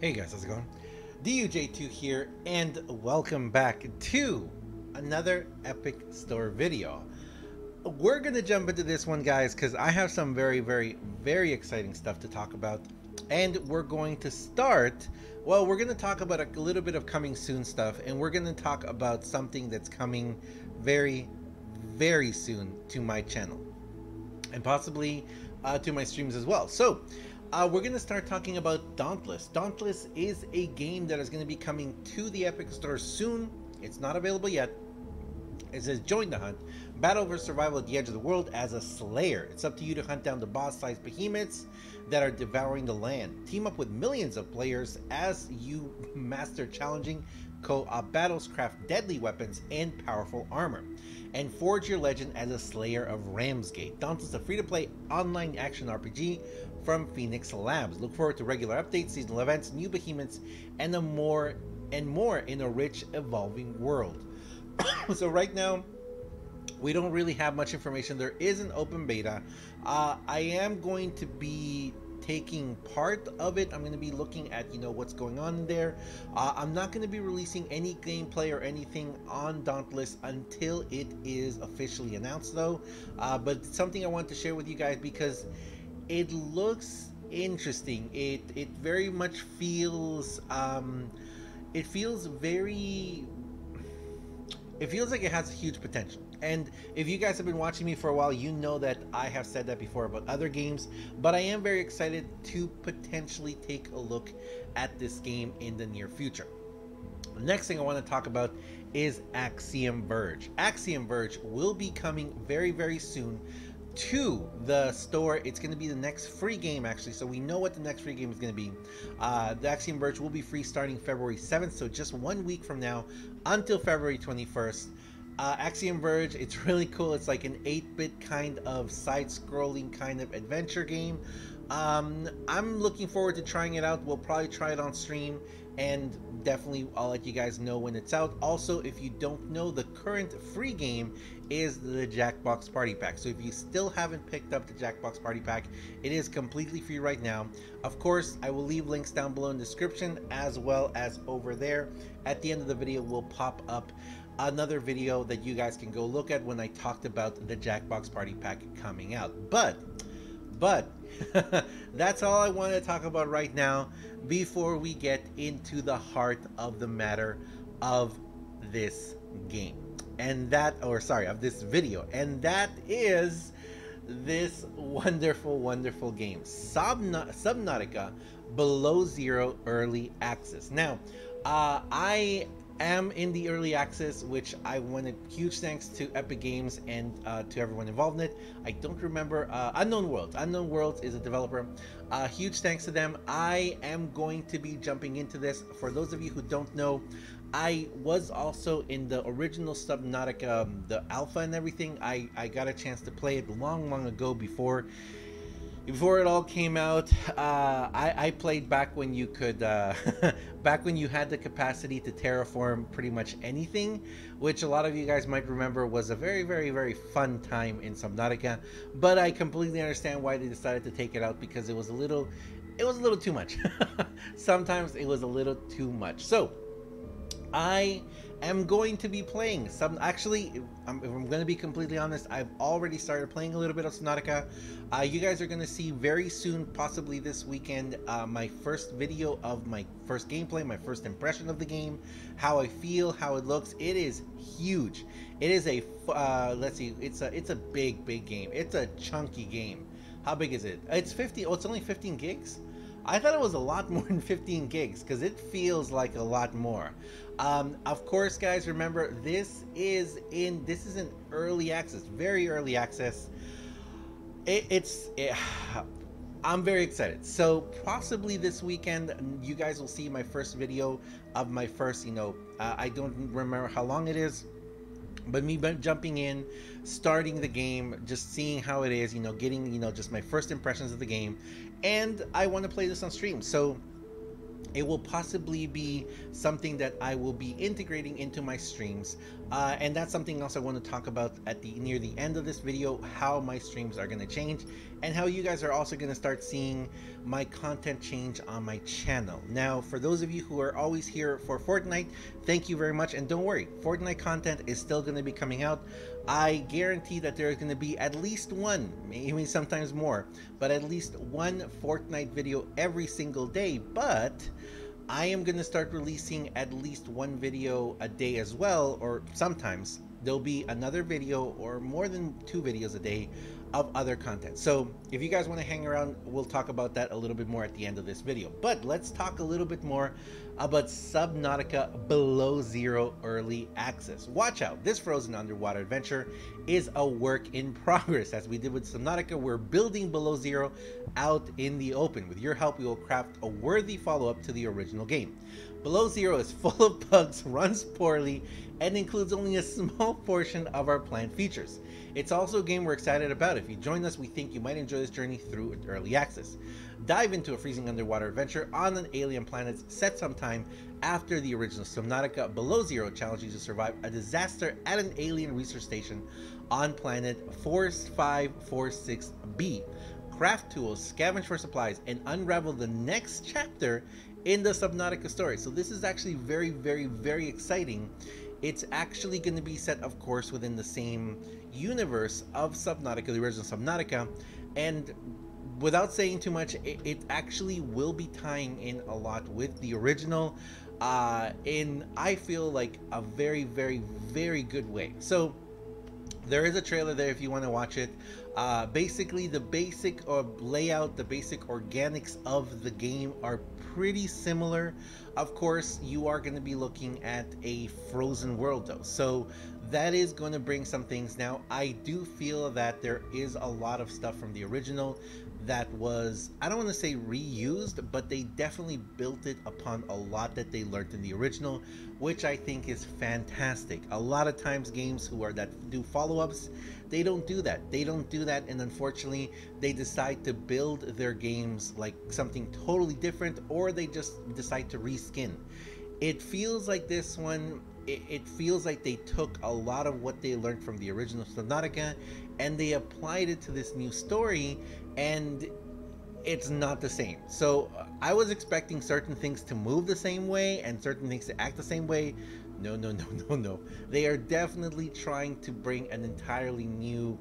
Hey guys, how's it going? DUJ2 here, and welcome back to another Epic Store video. We're gonna jump into this one, guys, because I have some very exciting stuff to talk about. And we're going to start, well, we're gonna talk about a little bit of coming soon stuff, and we're gonna talk about something that's coming very soon to my channel. And possibly to my streams as well. So, we're going to start talking about Dauntless. Dauntless is a game that is going to be coming to the Epic Store soon. It's not available yet. It says, join the hunt. Battle for survival at the edge of the world as a slayer. It's up to you to hunt down the boss-sized behemoths that are devouring the land. Team up with millions of players as you master challenging co-op battles, craft deadly weapons and powerful armor, and forge your legend as a slayer of Ramsgate. Dauntless is a free-to-play online action RPG from Phoenix Labs. Look forward to regular updates, seasonal events, new behemoths, and more in a rich, evolving world. So right now, we don't really have much information. There is an open beta. I am going to be taking part of it. I'm going to be looking at what's going on in there. I'm not going to be releasing any gameplay or anything on Dauntless until it is officially announced, though. But it's something I want to share with you guys because it looks interesting. It very much feels it feels like it has huge potential. And if you guys have been watching me for a while, you know that I have said that before about other games, but I am very excited to potentially take a look at this game in the near future. The next thing I want to talk about is Axiom Verge. Axiom Verge will be coming very soon to the store. It's going to be the next free game, actually, so we know what the next free game is going to be. The Axiom Verge will be free starting February 7th, so just 1 week from now until February 21st. Axiom Verge, it's really cool. It's like an 8-bit kind of side-scrolling kind of adventure game. I'm looking forward to trying it out. We'll probably try it on stream, and definitely I'll let you guys know when it's out. Also, if you don't know, the current free game is the Jackbox Party Pack. So if you still haven't picked up the Jackbox Party Pack, it is completely free right now. Of course, I will leave links down below in the description, as well as over there. At the end of the video, will pop up another video that you guys can go look at when I talked about the Jackbox Party Pack coming out. But that's all I want to talk about right now before we get into the heart of the matter of this game. And that, or sorry, of this video. And that is this wonderful game, Subnautica Below Zero Early Access. Now, I am in the early access, which I wanted. Huge thanks to Epic Games and to everyone involved in it. I don't remember. Unknown Worlds is a developer. Huge thanks to them. I am going to be jumping into this. For those of you who don't know, I was also in the original Subnautica, the alpha and everything. I got a chance to play it long ago before it all came out. I played back when you could back when you had the capacity to terraform pretty much anything, which a lot of you guys might remember was a very fun time in Subnautica. But I completely understand why they decided to take it out, because it was a little too much. Sometimes it was a little too much. So I am going to be playing some. Actually, if I'm going to be completely honest, I've already started playing a little bit of Subnautica. You guys are going to see very soon, possibly this weekend, my first video of my first gameplay, my first impression of the game, how I feel, how it looks. It is huge. It is a let's see, it's a big game. It's a chunky game. How big is it? It's 50. Oh, it's only 15 gigs. I thought it was a lot more than 15 gigs because it feels like a lot more. Of course, guys, remember this is in early access, very early access. I'm very excited. So possibly this weekend, you guys will see my first video of my first. I don't remember how long it is. But me jumping in, starting the game, just seeing how it is, getting, just my first impressions of the game. And I want to play this on stream. So it will possibly be something that I will be integrating into my streams. And that's something else I want to talk about at the near the end of this video, how my streams are going to change and how you guys are also going to start seeing my content change on my channel. Now, for those of you who are always here for Fortnite, thank you very much. And don't worry, Fortnite content is still going to be coming out. I guarantee that there is going to be at least one, maybe sometimes more, but at least one Fortnite video every single day. But I am going to start releasing at least one video a day as well, or sometimes there'll be another video or more than 2 videos a day of other content. So if you guys want to hang around, we'll talk about that a little bit more at the end of this video. But let's talk a little bit more about Subnautica Below Zero Early Access. Watch out, this frozen underwater adventure is a work in progress. As we did with Subnautica, we're building Below Zero out in the open. With your help, we will craft a worthy follow-up to the original game. Below Zero is full of bugs, runs poorly, and includes only a small portion of our planned features. It's also a game we're excited about. If you join us, we think you might enjoy this journey through early access. Dive into a freezing underwater adventure on an alien planet set sometime after the original Subnautica. Below Zero challenges you to survive a disaster at an alien research station on planet 4546b. Craft tools, scavenge for supplies, and unravel the next chapter in the Subnautica story. So this is actually very, very, very exciting. It's actually going to be set, of course, within the same universe of Subnautica, the original Subnautica, and without saying too much, it actually will be tying in a lot with the original in, I feel like, a very, very, very good way. So there is a trailer there if you want to watch it. Basically, the basic layout, the basic organics of the game are pretty similar. Of course, you are going to be looking at a frozen world though, so that is going to bring some things. Now, I do feel that there is a lot of stuff from the original that was, I don't want to say reused, but they definitely built it upon a lot that they learned in the original, which I think is fantastic. A lot of times games that do follow-ups, they don't do that. And unfortunately, they decide to build their games like something totally different, or they just decide to reskin. It feels like this one, it feels like they took a lot of what they learned from the original Subnautica and they applied it to this new story, and it's not the same. So I was expecting certain things to move the same way and certain things to act the same way. No. They are definitely trying to bring an entirely new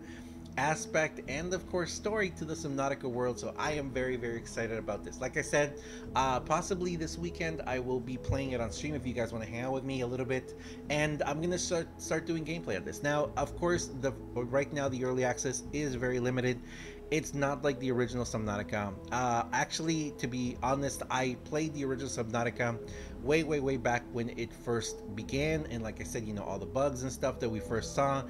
aspect and of course story to the Subnautica world. So I am very, very excited about this. Like I said, possibly this weekend I will be playing it on stream if you guys want to hang out with me a little bit, and I'm gonna start doing gameplay of this. Now, of course, right now the early access is very limited. It's not like the original Subnautica. Actually, to be honest, I played the original Subnautica way back when it first began, and like I said, you know, all the bugs and stuff that we first saw.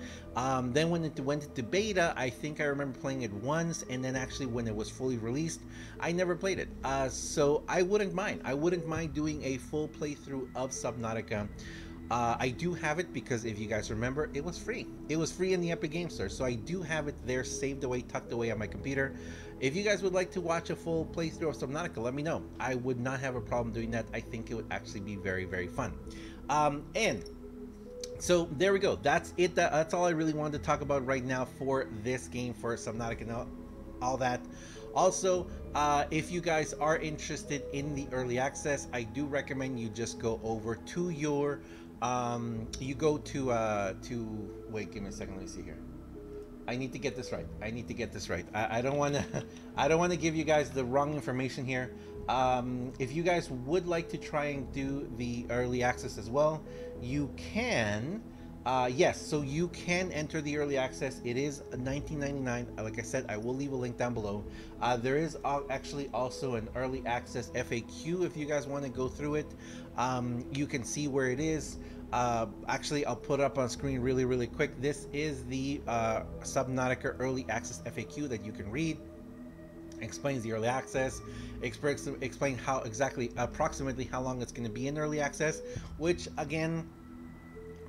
Then when it went into beta, I think I remember playing it once, and then actually when it was fully released, I never played it. So I wouldn't mind doing a full playthrough of Subnautica. I do have it because if you guys remember, it was free. It was free in the Epic Game Store, so I do have it there saved away, tucked away on my computer. If you guys would like to watch a full playthrough of Subnautica, let me know. I would not have a problem doing that. I think it would actually be very, very fun. And so there we go. That's it. That's all I really wanted to talk about right now for this game, for Subnautica and all that. Also, if you guys are interested in the early access, I do recommend you just go over to your you go to wait, give me a second, let me see here. I need to get this right. I don't want to give you guys the wrong information here. If you guys would like to try and do the early access as well, you can. Yes, so you can enter the early access. It is $19.99. Like I said, I will leave a link down below. There is actually also an early access FAQ if you guys want to go through it. You can see where it is. Actually, I'll put it up on screen really quick. This is the Subnautica early access FAQ that you can read. Explains the early access, explain how approximately how long it's going to be in early access, which again,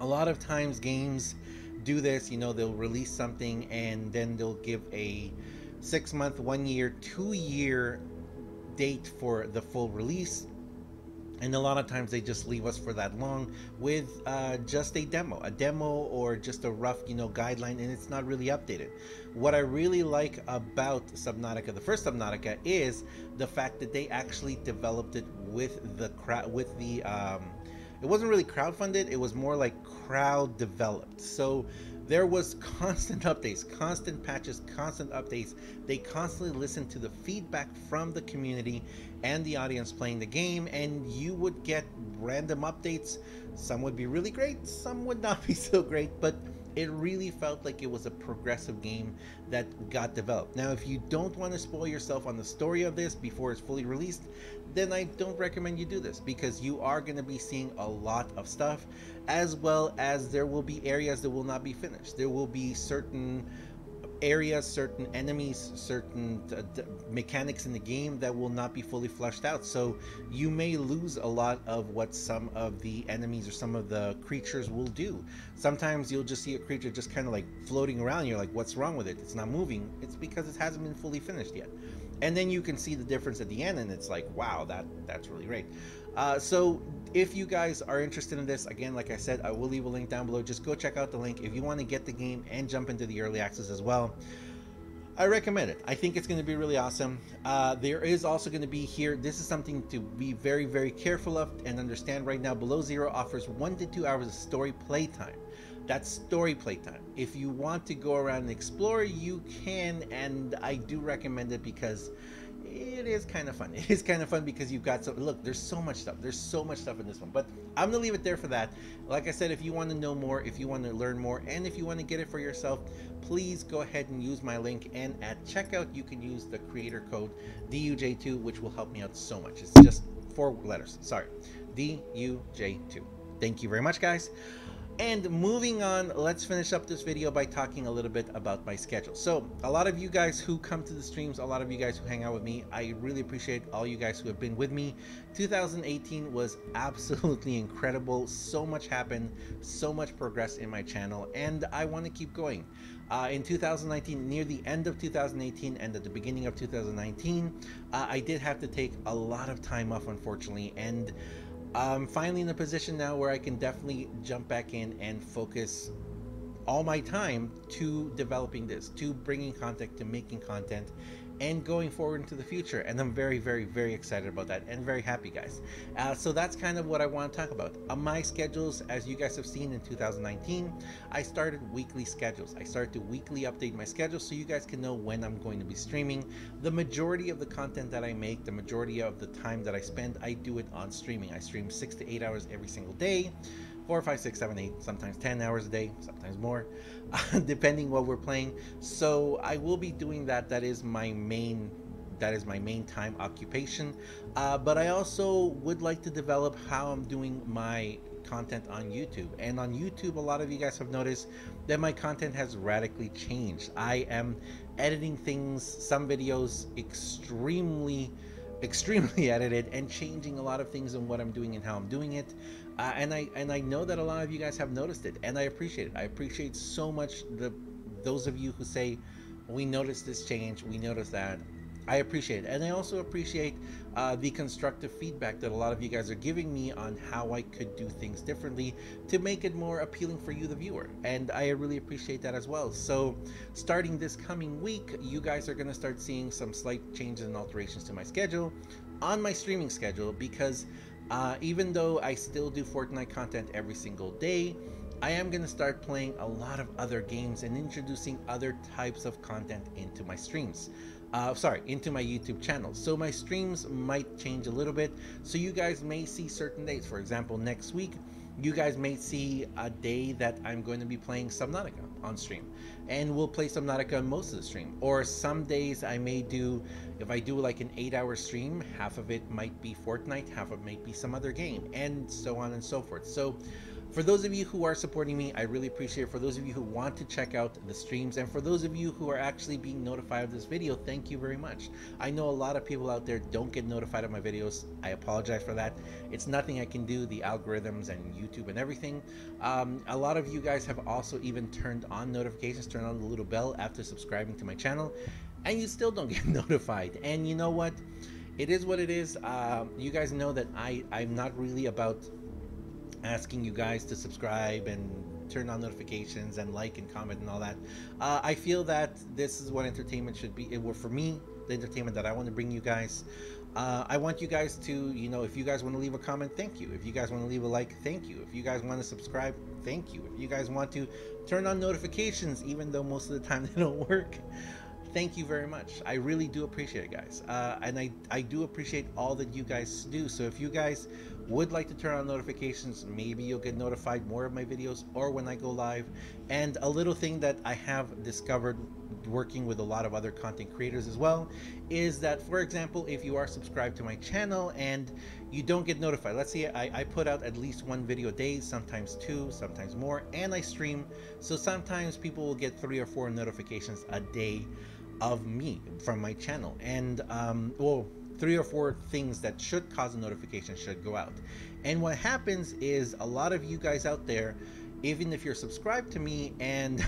a lot of times games do this. You know, they'll release something and then they'll give a 6-month, 1 year, 2 year date for the full release. And a lot of times they just leave us for that long with just a demo or just a rough, guideline, and it's not really updated. What I really like about Subnautica, the first Subnautica, is the fact that they actually developed it with the crowd, with the it wasn't really crowdfunded, it was more like crowd developed. So there was constant updates, constant patches, constant updates. They constantly listened to the feedback from the community and the audience playing the game, and you would get random updates. Some would be really great, some would not be so great, but it really felt like it was a progressive game that got developed. Now, if you don't want to spoil yourself on the story of this before it's fully released, then I don't recommend you do this, because you are going to be seeing a lot of stuff, as well as there will be areas that will not be finished. There will be certain areas, certain enemies, certain mechanics in the game that will not be fully fleshed out. So you may lose a lot of what some of the enemies or some of the creatures will do. Sometimes you'll just see a creature just kind of like floating around. You're like, what's wrong with it? It's not moving. It's because it hasn't been fully finished yet. And then you can see the difference at the end, and it's like, wow, that's really great. So if you guys are interested in this, again, like I said, I will leave a link down below. Just go check out the link if you want to get the game and jump into the early access as well. I recommend it. I think it's going to be really awesome. There is also going to be here, this is something to be very, very careful of and understand right now. Below Zero offers 1 to 2 hours of story playtime. That's story playtime. If you want to go around and explore, you can, and I do recommend it because it is kind of fun. It is kind of fun because you've got look, there's so much stuff. There's so much stuff in this one, but I'm gonna leave it there for that. Like I said, if you want to know more, if you want to learn more, and if you want to get it for yourself, please go ahead and use my link, and at checkout you can use the creator code DUJ2, which will help me out so much. It's just 4 letters, sorry, DUJ2. Thank you very much, guys. And moving on, let's finish up this video by talking a little bit about my schedule. So a lot of you guys who come to the streams, a lot of you guys who hang out with me, I really appreciate all you guys who have been with me. 2018 was absolutely incredible. So much happened, so much progress in my channel, and I want to keep going. In 2019, near the end of 2018 and at the beginning of 2019, I did have to take a lot of time off, unfortunately, and I'm finally in a position now where I can definitely jump back in and focus all my time to developing this, to bringing content, to making content, and going forward into the future. And I'm very, very, very excited about that and very happy, guys. So that's kind of what I want to talk about. My schedules, as you guys have seen in 2019, I started weekly schedules. I started to weekly update my schedule so you guys can know when I'm going to be streaming. The majority of the content that I make, the majority of the time that I spend, I do it on streaming. I stream 6 to 8 hours every single day. 4, 5, 6, 7, 8, sometimes 10 hours a day, sometimes more, depending what we're playing. So I will be doing that. That is my main time occupation. But I also would like to develop how I'm doing my content on YouTube. And on YouTube, a lot of you guys have noticed that my content has radically changed. I am editing things, some videos extremely edited, and changing a lot of things in what I'm doing and how I'm doing it. And I know that a lot of you guys have noticed it, and I appreciate it. I appreciate so much those of you who say, we noticed this change, we noticed that. I appreciate it. And I also appreciate the constructive feedback that a lot of you guys are giving me on how I could do things differently to make it more appealing for you, the viewer. And I really appreciate that as well. So starting this coming week, you guys are going to start seeing some slight changes and alterations to my schedule, on my streaming schedule, because even though I still do Fortnite content every single day, I am going to start playing a lot of other games and introducing other types of content into my streams. Into my YouTube channel. So my streams might change a little bit. So you guys may see certain days. For example, next week, you guys may see a day that I'm going to be playing Subnautica on stream. And we'll play Subnautica on most of the stream. Or some days I may do, if I do like an 8-hour stream, half of it might be Fortnite, half of it might be some other game, and so on and so forth. So for those of you who are supporting me, I really appreciate it. For those of you who want to check out the streams, and for those of you who are actually being notified of this video, thank you very much. I know a lot of people out there don't get notified of my videos. I apologize for that. It's nothing I can do, the algorithms and YouTube and everything. A lot of you guys have also even turned on notifications, turned on the little bell after subscribing to my channel, and you still don't get notified. And you know what? it is what it is. You guys know that I'm not really about asking you guys to subscribe and turn on notifications and like and comment and all that. I feel that this is what entertainment should be. It were for me, the entertainment that I want to bring you guys. I want you guys to, you know, if you guys want to leave a comment, thank you. If you guys want to leave a like, thank you. If you guys want to subscribe, thank you. If you guys want to turn on notifications, even though most of the time they don't work, thank you very much. I really do appreciate it, guys. And I do appreciate all that you guys do. So if you guys would like to turn on notifications, maybe you'll get notified more of my videos or when I go live. And a little thing that I have discovered working with a lot of other content creators as well is that, for example, if you are subscribed to my channel and you don't get notified, let's say I put out at least one video a day, sometimes two, sometimes more, and I stream, so sometimes people will get 3 or 4 notifications a day of me from my channel, and well, 3 or 4 things that should cause a notification should go out. And what happens is a lot of you guys out there, even if you're subscribed to me and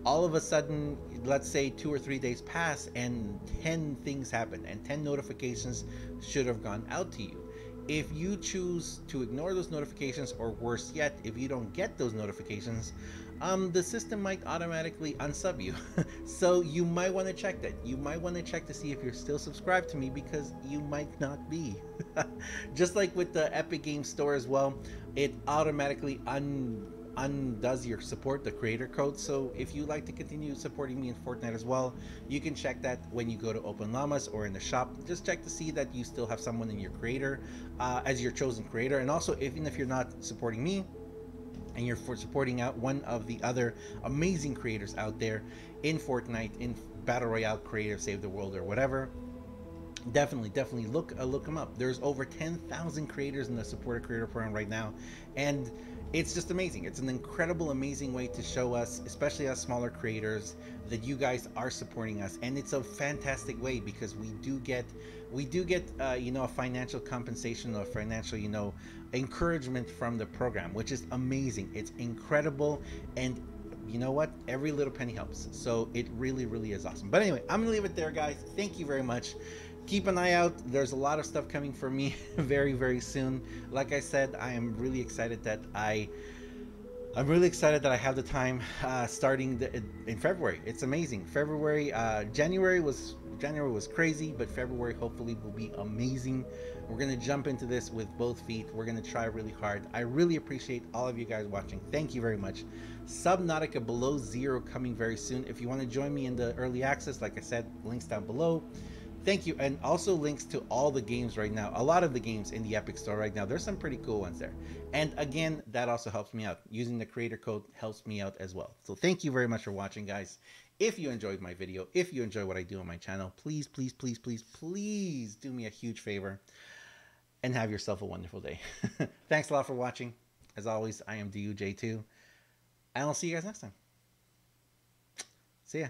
all of a sudden, let's say 2 or 3 days pass and 10 things happen and 10 notifications should have gone out to you. If you choose to ignore those notifications, or worse yet, if you don't get those notifications, the system might automatically unsub you. So you might want to check that. You might want to check to see if you're still subscribed to me, because you might not be. Just like with the Epic Games Store as well, it automatically undoes your support, the creator code. So if you like to continue supporting me in Fortnite as well, you can check that when you go to Open Llamas or in the shop. Just check to see that you still have someone in your creator as your chosen creator. And also, even if you're not supporting me and you're supporting out one of the other amazing creators out there in Fortnite, in Battle Royale, Creative Save the World, or whatever, definitely look them up. There's over 10,000 creators in the supporter creator program right now, and it's just amazing. It's an incredible, amazing way to show us, especially us smaller creators, that you guys are supporting us. And it's a fantastic way, because we do get you know, a financial compensation, or financial, you know, encouragement from the program, which is amazing. It's incredible, and you know what, every little penny helps. So it really is awesome. But anyway, I'm gonna leave it there, guys. Thank you very much. Keep an eye out. There's a lot of stuff coming for me very soon. Like I said, I am really excited that I'm really excited that I have the time starting in February. It's amazing. February, January was crazy, but February hopefully will be amazing. We're gonna jump into this with both feet. We're gonna try really hard. I really appreciate all of you guys watching. Thank you very much. Subnautica Below Zero coming very soon. If you want to join me in the early access, like I said, links down below. Thank you. And also links to all the games right now. A lot of the games in the Epic Store right now. There's some pretty cool ones there. And again, that also helps me out. Using the creator code helps me out as well. So thank you very much for watching, guys. If you enjoyed my video, if you enjoy what I do on my channel, please do me a huge favor and have yourself a wonderful day. Thanks a lot for watching. As always, I am DUJ2. And I'll see you guys next time. See ya.